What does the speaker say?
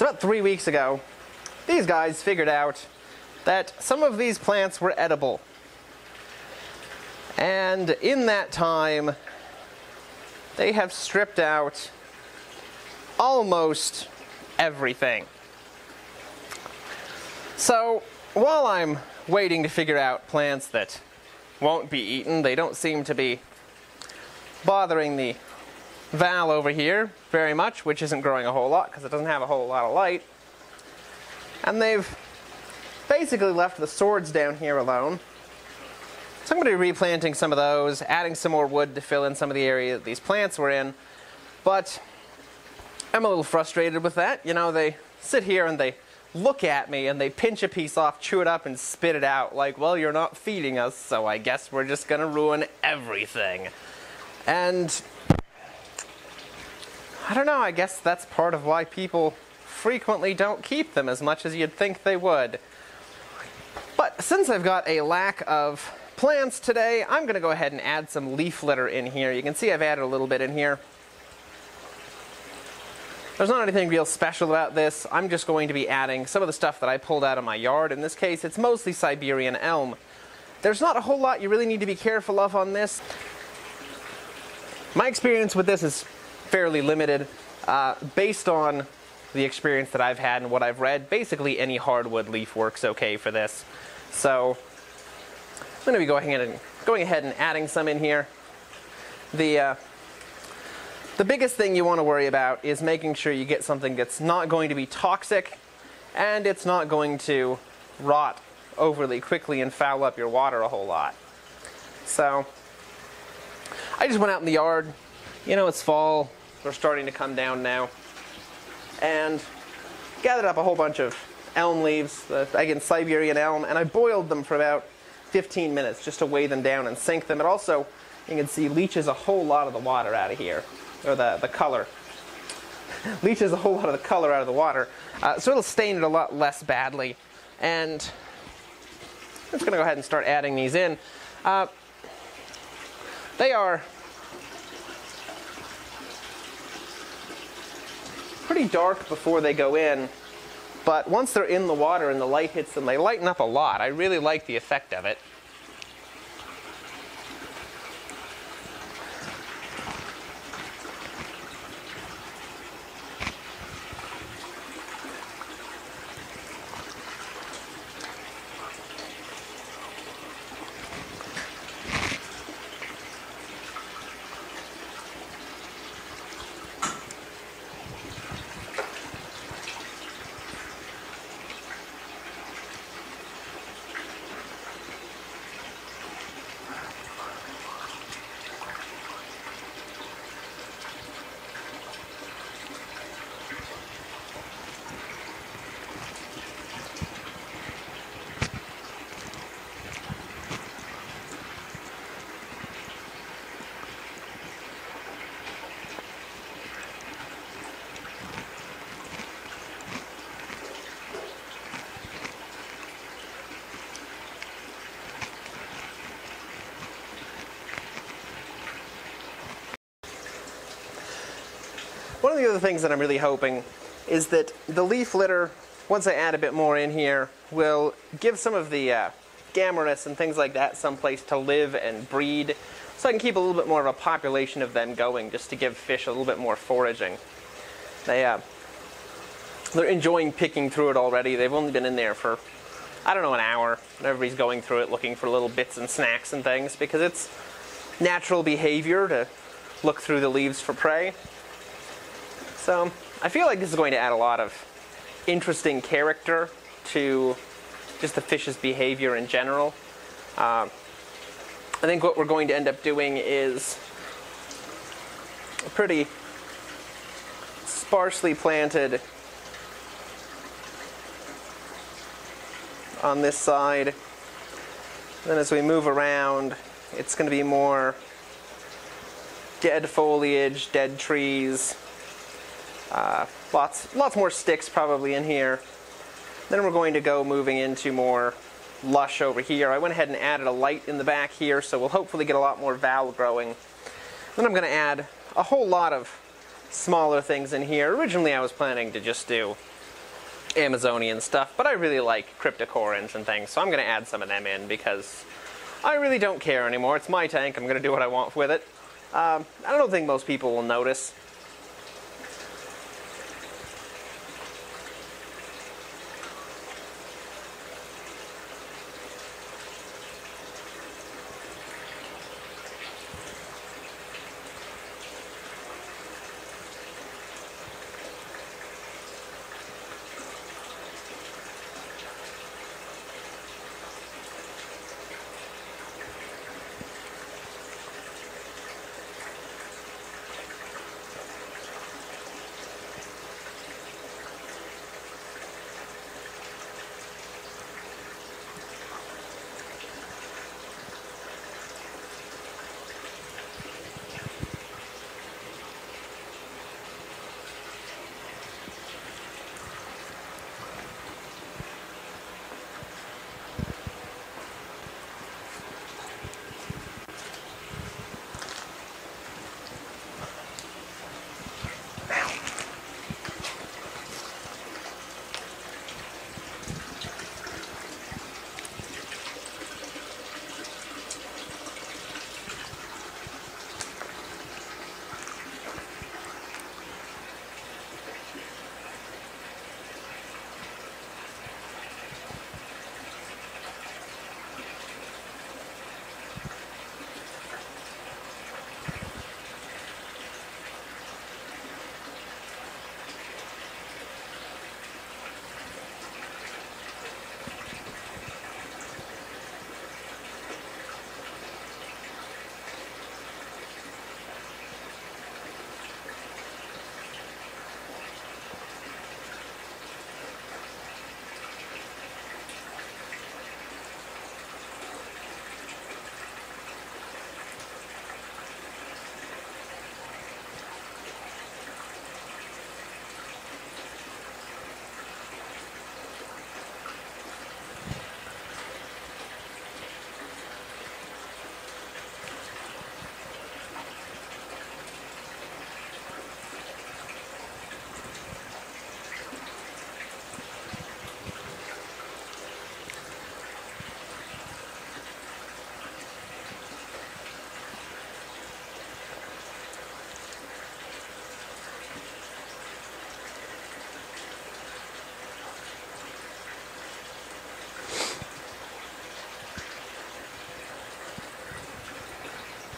So about 3 weeks ago, these guys figured out that some of these plants were edible. And in that time, they have stripped out almost everything. So while I'm waiting to figure out plants that won't be eaten, they don't seem to be bothering the val over here very much, which isn't growing a whole lot because it doesn't have a whole lot of light. And they've basically left the swords down here alone. So I'm going to be replanting some of those, adding some more wood to fill in some of the area that these plants were in. But I'm a little frustrated with that. You know, they sit here and they look at me and they pinch a piece off, chew it up, and spit it out like, well, you're not feeding us, so I guess we're just going to ruin everything. And I don't know, I guess that's part of why people frequently don't keep them as much as you'd think they would. But since I've got a lack of plants today, I'm going to go ahead and add some leaf litter in here. You can see I've added a little bit in here. There's not anything real special about this. I'm just going to be adding some of the stuff that I pulled out of my yard. In this case, it's mostly Siberian elm. There's not a whole lot you really need to be careful of on this. My experience with this is fairly limited. Based on the experience that I've had and what I've read, basically any hardwood leaf works okay for this. So I'm going to be going ahead and adding some in here. The biggest thing you want to worry about is making sure you get something that's not going to be toxic and it's not going to rot overly quickly and foul up your water a whole lot. So I just went out in the yard. You know, it's fall. They're starting to come down now. And gathered up a whole bunch of elm leaves, again, Siberian elm, and I boiled them for about 15 minutes just to weigh them down and sink them. It also, you can see, leaches a whole lot of the water out of here, or the color. Leaches a whole lot of the color out of the water, so it'll stain it a lot less badly. And I'm just going to go ahead and start adding these in. They are pretty dark before they go in, but once they're in the water and the light hits them, they lighten up a lot. I really like the effect of it. One of the other things that I'm really hoping is that the leaf litter, once I add a bit more in here, will give some of the gammarus and things like that someplace to live and breed, so I can keep a little bit more of a population of them going, just to give fish a little bit more foraging. They're enjoying picking through it already. They've only been in there for, I don't know, an hour, and everybody's going through it looking for little bits and snacks and things, because it's natural behavior to look through the leaves for prey. So I feel like this is going to add a lot of interesting character to just the fish's behavior in general. I think what we're going to end up doing is a pretty sparsely planted on this side. Then as we move around, it's going to be more dead foliage, dead trees. Lots more sticks probably in here. Then we're going to go moving into more lush over here. I went ahead and added a light in the back here, so we'll hopefully get a lot more val growing. Then I'm going to add a whole lot of smaller things in here. Originally I was planning to just do Amazonian stuff, but I really like cryptic orange and things, so I'm going to add some of them in because I really don't care anymore. It's my tank. I'm going to do what I want with it. I don't think most people will notice.